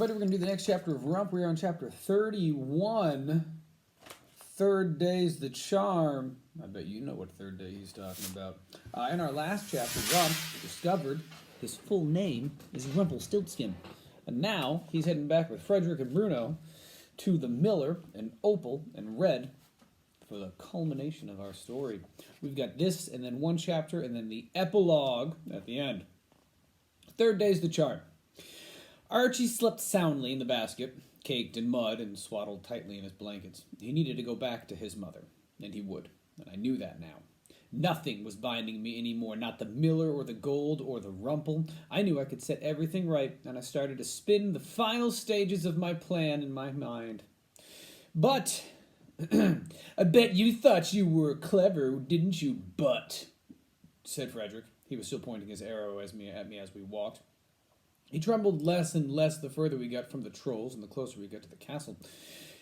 everybody. We're going to do the next chapter of Rump. We're on chapter 31. Third day's the charm. I bet you know what third day he's talking about. In our last chapter, Rump discovered his full name is Rumpelstiltskin. And now he's heading back with Frederick and Bruno to the Miller and Opal and Red for the culmination of our story. We've got this and then one chapter and then the epilogue at the end. Third day's the charm. Archie slept soundly in the basket, caked in mud and swaddled tightly in his blankets. He needed to go back to his mother, and he would, and I knew that now. Nothing was binding me anymore, not the Miller or the gold or the Rumple. I knew I could set everything right, and I started to spin the final stages of my plan in my mind. But, I bet you thought you were clever, didn't you, butt? Said Frederick. He was still pointing his arrow at me as we walked. He trembled less and less the further we got from the trolls and the closer we got to the castle.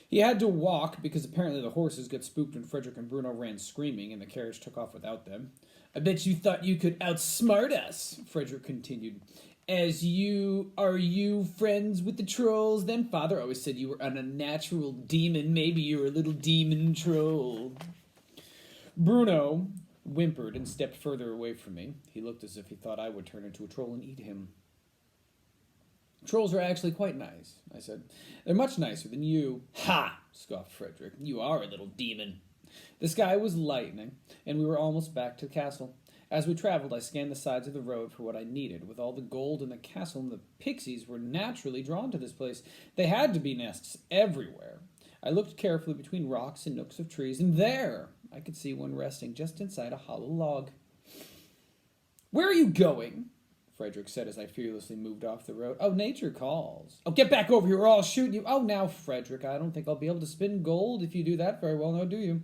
He had to walk because apparently the horses got spooked when Frederick and Bruno ran screaming and the carriage took off without them. I bet you thought you could outsmart us, Frederick continued. Are you friends with the trolls then? Father always said you were an unnatural demon. Maybe you're a little demon troll. Bruno whimpered and stepped further away from me. He looked as if he thought I would turn into a troll and eat him. Trolls are actually quite nice, I said. They're much nicer than you. Ha! Scoffed Frederick. You are a little demon. The sky was lightening, and we were almost back to the castle. As we traveled, I scanned the sides of the road for what I needed. With all the gold in the castle, and the pixies were naturally drawn to this place. They had to be nests everywhere. I looked carefully between rocks and nooks of trees, and there I could see one resting just inside a hollow log. Where are you going? Frederick said as I fearlessly moved off the road. Oh, nature calls. Oh, get back over here or I'll shoot you. Oh, now, Frederick, I don't think I'll be able to spin gold if you do that very well, now do you?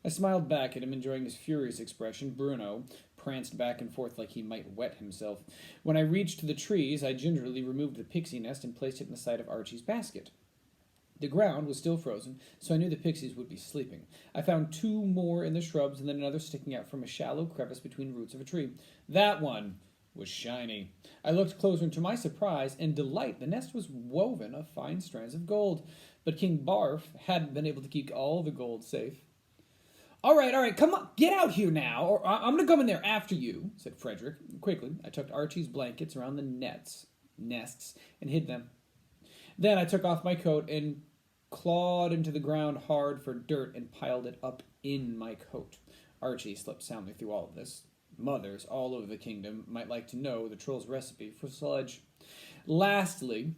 I smiled back at him, enjoying his furious expression. Bruno pranced back and forth like he might wet himself. When I reached the trees, I gingerly removed the pixie nest and placed it in the side of Archie's basket. The ground was still frozen, so I knew the pixies would be sleeping. I found two more in the shrubs and then another sticking out from a shallow crevice between roots of a tree. That one was shiny. I looked closer, and to my surprise and delight, the nest was woven of fine strands of gold. But King Barf hadn't been able to keep all the gold safe. All right, come on, get out here now, or I'm going to come in there after you, said Frederick. Quickly, I tucked Archie's blankets around the nests, and hid them. Then I took off my coat and clawed into the ground hard for dirt and piled it up in my coat. Archie slept soundly through all of this. Mothers all over the kingdom might like to know the troll's recipe for sludge. Lastly,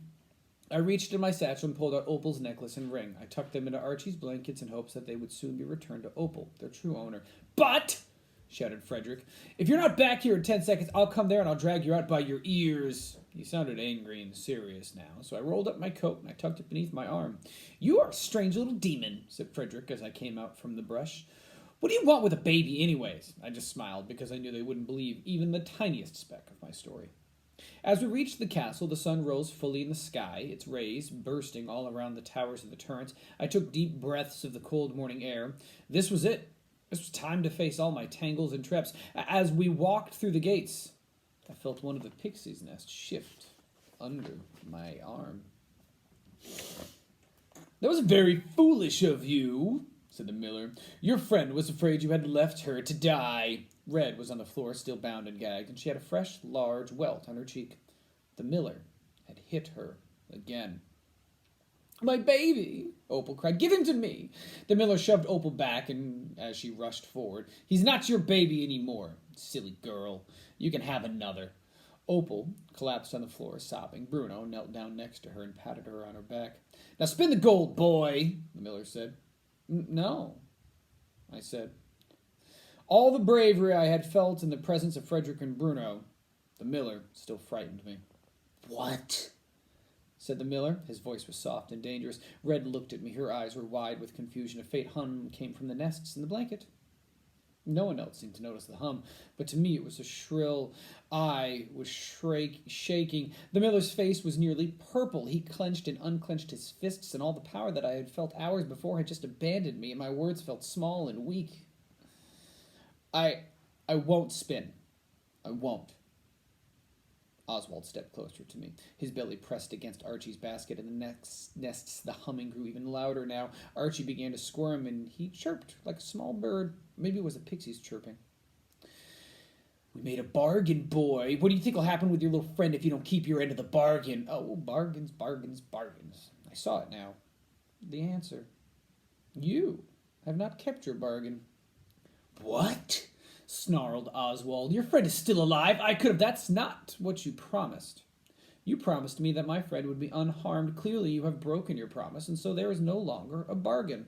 I reached in my satchel and pulled out Opal's necklace and ring. I tucked them into Archie's blankets in hopes that they would soon be returned to Opal, their true owner. But, shouted Frederick, if you're not back here in 10 seconds, I'll come there and I'll drag you out by your ears. He sounded angry and serious now, so I rolled up my coat and I tucked it beneath my arm. You are a strange little demon, said Frederick as I came out from the brush. What do you want with a baby anyways? I just smiled because I knew they wouldn't believe even the tiniest speck of my story. As we reached the castle, the sun rose fully in the sky, its rays bursting all around the towers of the turrets. I took deep breaths of the cold morning air. This was it. This was time to face all my tangles and traps. As we walked through the gates, I felt one of the pixies' nests shift under my arm. That was very foolish of you, said the miller. Your friend was afraid you had left her to die. Red was on the floor, still bound and gagged, and she had a fresh, large welt on her cheek. The miller had hit her again. My baby, Opal cried. Give him to me. The miller shoved Opal back, and as she rushed forward, he's not your baby anymore, silly girl. You can have another. Opal collapsed on the floor, sobbing. Bruno knelt down next to her and patted her on her back. Now spin the gold, boy, the miller said. No, I said. All the bravery I had felt in the presence of Frederick and Bruno, the miller still frightened me. What? Said the miller. His voice was soft and dangerous. Red looked at me. Her eyes were wide with confusion. A faint hum came from the nests in the blanket. No one else seemed to notice the hum, but to me it was a shrill. I was shaking. The miller's face was nearly purple. He clenched and unclenched his fists, and all the power that I had felt hours before had just abandoned me, and my words felt small and weak. I won't spin. I won't. Oswald stepped closer to me, his belly pressed against Archie's basket, and the nests the humming grew even louder now. Archie began to squirm, and he chirped like a small bird. Maybe it was a pixie's chirping. We made a bargain, boy. What do you think will happen with your little friend if you don't keep your end of the bargain? Oh, bargains, bargains, bargains. I saw it now. The answer. You have not kept your bargain. What? Snarled Oswald. Your friend is still alive. That's not what you promised. You promised me that my friend would be unharmed. Clearly you have broken your promise, and so there is no longer a bargain.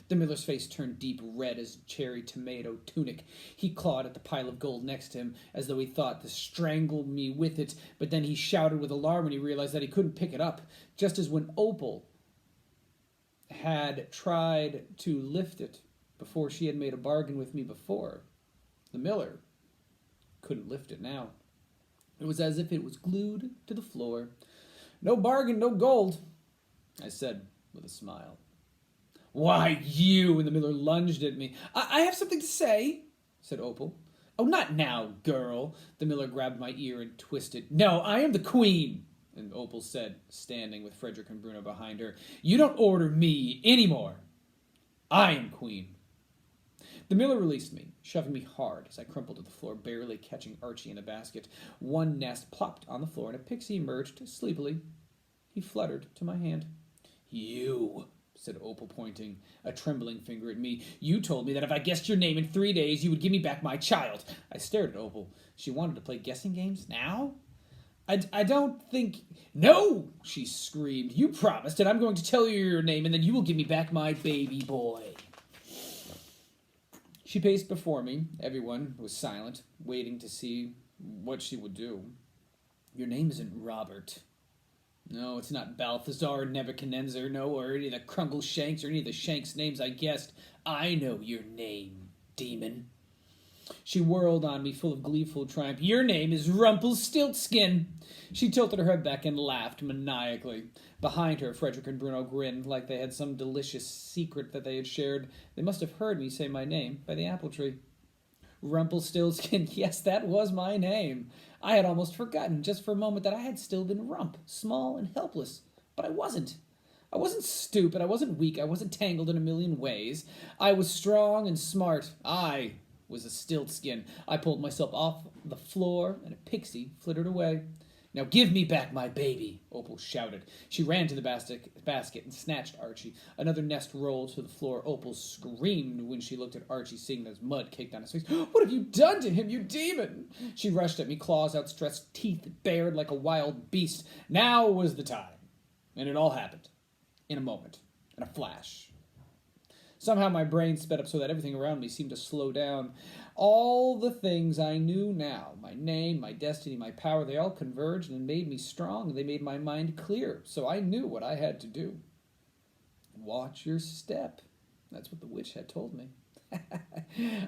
The miller's face turned deep red as cherry tomato tunic. He clawed at the pile of gold next to him, as though he thought to strangle me with it, but then he shouted with alarm when he realized that he couldn't pick it up, just as when Opal had tried to lift it before she had made a bargain with me before. The miller couldn't lift it now. It was as if it was glued to the floor. No bargain, no gold, I said with a smile. Why, you! And the miller lunged at me. I have something to say, said Opal. Oh, not now, girl. The miller grabbed my ear and twisted. No, I am the queen, and Opal said, standing with Frederick and Bruno behind her. You don't order me anymore. I am queen. The miller released me, shoving me hard as I crumpled to the floor, barely catching Archie in the basket. One nest plopped on the floor, and a pixie emerged sleepily. He fluttered to my hand. You, said Opal, pointing a trembling finger at me. You told me that if I guessed your name in 3 days, you would give me back my child. I stared at Opal. She wanted to play guessing games now? I don't think... No, she screamed. You promised, and I'm going to tell you your name, and then you will give me back my baby boy. She paced before me. Everyone was silent, waiting to see what she would do. Your name isn't Robert. No, it's not Balthazar, Nebuchadnezzar, no, or any of the Krungleshanks, or any of the Shanks' names I guessed. I know your name, demon. She whirled on me, full of gleeful triumph. Your name is Rumpelstiltskin. She tilted her head back and laughed maniacally. Behind her, Frederick and Bruno grinned like they had some delicious secret that they had shared. They must have heard me say my name by the apple tree. Rumpelstiltskin, yes, that was my name. I had almost forgotten just for a moment that I had still been Rump, small and helpless. But I wasn't. I wasn't stupid, I wasn't weak, I wasn't tangled in a million ways. I was strong and smart. I was a stiltskin. I pulled myself off the floor, and a pixie flittered away. Now give me back my baby, Opal shouted. She ran to the basket and snatched Archie. Another nest rolled to the floor. Opal screamed when she looked at Archie, seeing there's mud caked on his face. What have you done to him, you demon? She rushed at me, claws outstretched, teeth bared like a wild beast. Now was the time. And it all happened. In a moment. In a flash. Somehow my brain sped up so that everything around me seemed to slow down. All the things I knew now, my name, my destiny, my power, they all converged and made me strong, and they made my mind clear. So I knew what I had to do. Watch your step. That's what the witch had told me.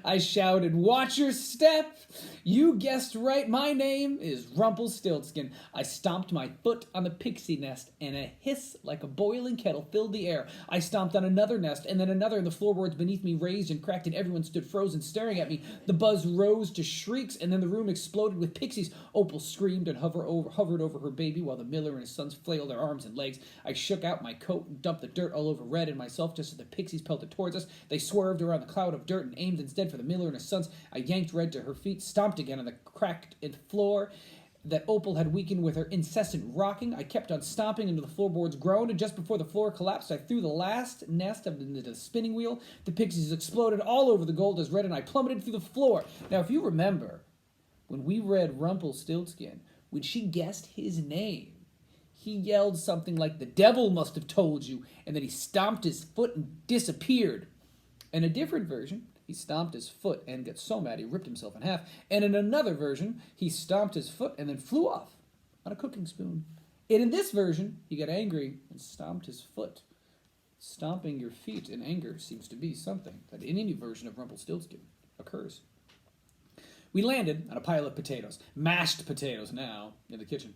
I shouted, watch your step! You guessed right, my name is Rumpelstiltskin. I stomped my foot on the pixie nest, and a hiss like a boiling kettle filled the air. I stomped on another nest, and then another, and the floorboards beneath me raised and cracked, and everyone stood frozen, staring at me. The buzz rose to shrieks, and then the room exploded with pixies. Opal screamed and hovered over her baby, while the miller and his sons flailed their arms and legs. I shook out my coat and dumped the dirt all over Red and myself just as the pixies pelted towards us. They swerved around the cloud of dirt and aimed instead for the miller and his sons. I yanked Red to her feet, stomped again on the cracked floor that Opal had weakened with her incessant rocking. I kept on stomping until the floorboards groaned, and just before the floor collapsed, I threw the last nest into the spinning wheel. The pixies exploded all over the gold as Red and I plummeted through the floor. Now, if you remember, when we read Rumpelstiltskin, when she guessed his name, he yelled something like, the devil must have told you, and then he stomped his foot and disappeared. In a different version, he stomped his foot and got so mad he ripped himself in half. And in another version, he stomped his foot and then flew off on a cooking spoon. And in this version, he got angry and stomped his foot. Stomping your feet in anger seems to be something that in any version of Rumpelstiltskin occurs. We landed on a pile of potatoes, mashed potatoes now, in the kitchen.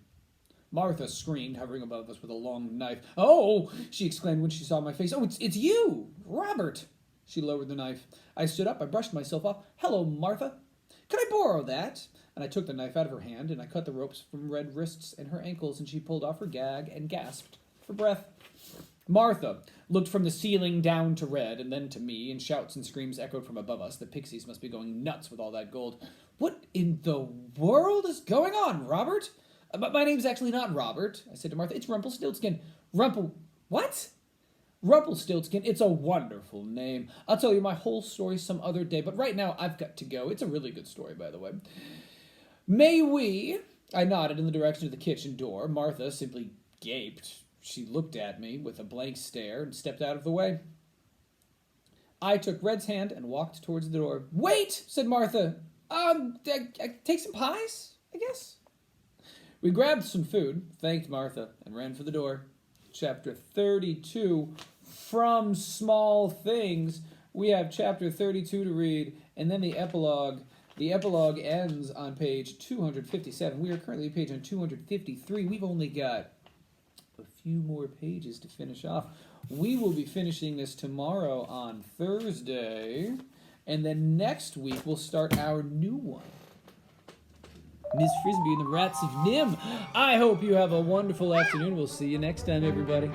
Martha screamed, hovering above us with a long knife. Oh, she exclaimed when she saw my face. Oh, it's you, Robert. She lowered the knife. I stood up. I brushed myself off. Hello, Martha. Could I borrow that? And I took the knife out of her hand, and I cut the ropes from Red wrists and her ankles, and she pulled off her gag and gasped for breath. Martha looked from the ceiling down to Red, and then to me, and shouts and screams echoed from above us. The pixies must be going nuts with all that gold. What in the world is going on, Robert? My name's actually not Robert, I said to Martha. It's Rumpelstiltskin. What? Rumpelstiltskin, it's a wonderful name. I'll tell you my whole story some other day, but right now I've got to go. It's a really good story, by the way. May we? I nodded in the direction of the kitchen door. Martha simply gaped. She looked at me with a blank stare and stepped out of the way. I took Red's hand and walked towards the door. Wait, said Martha. Take some pies, I guess. We grabbed some food, thanked Martha, and ran for the door. Chapter 32, From Small Things. We have chapter 32 to read, and then the epilogue. The epilogue ends on page 257. We are currently at page on 253. We've only got a few more pages to finish off. We will be finishing this tomorrow on Thursday, and then next week we'll start our new one. Miss Frisbee and the Rats of Nim. I hope you have a wonderful afternoon. We'll see you next time, everybody.